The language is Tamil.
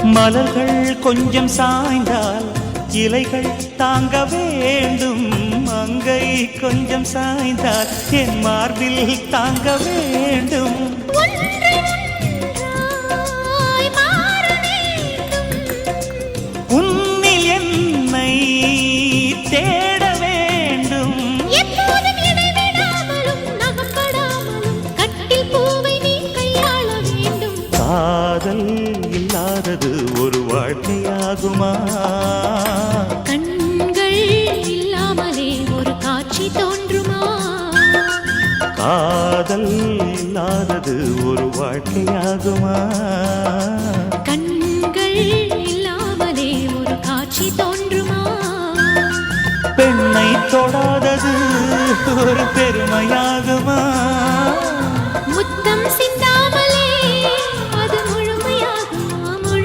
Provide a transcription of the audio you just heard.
மலர்கள் கொஞ்சம் சாய்ந்தால் இலைகள் தாங்க வேண்டும். மங்கை கொஞ்சம் சாய்ந்தால் என் மார்பில் தாங்க வேண்டும். உன்னில் என்னை தேட வேண்டும். காதல் இல்லாதது ஒரு வாழ்க்கையாகுமா? கண்கள் இல்லாமலே ஒரு காட்சி தோன்றுமா? காதல் இல்லாதது ஒரு வாழ்க்கையாகுமா? கண்கள் இல்லாமலே ஒரு காட்சி தோன்றுமா? பெண்ணை தொடாதது ஒரு பெருமையாக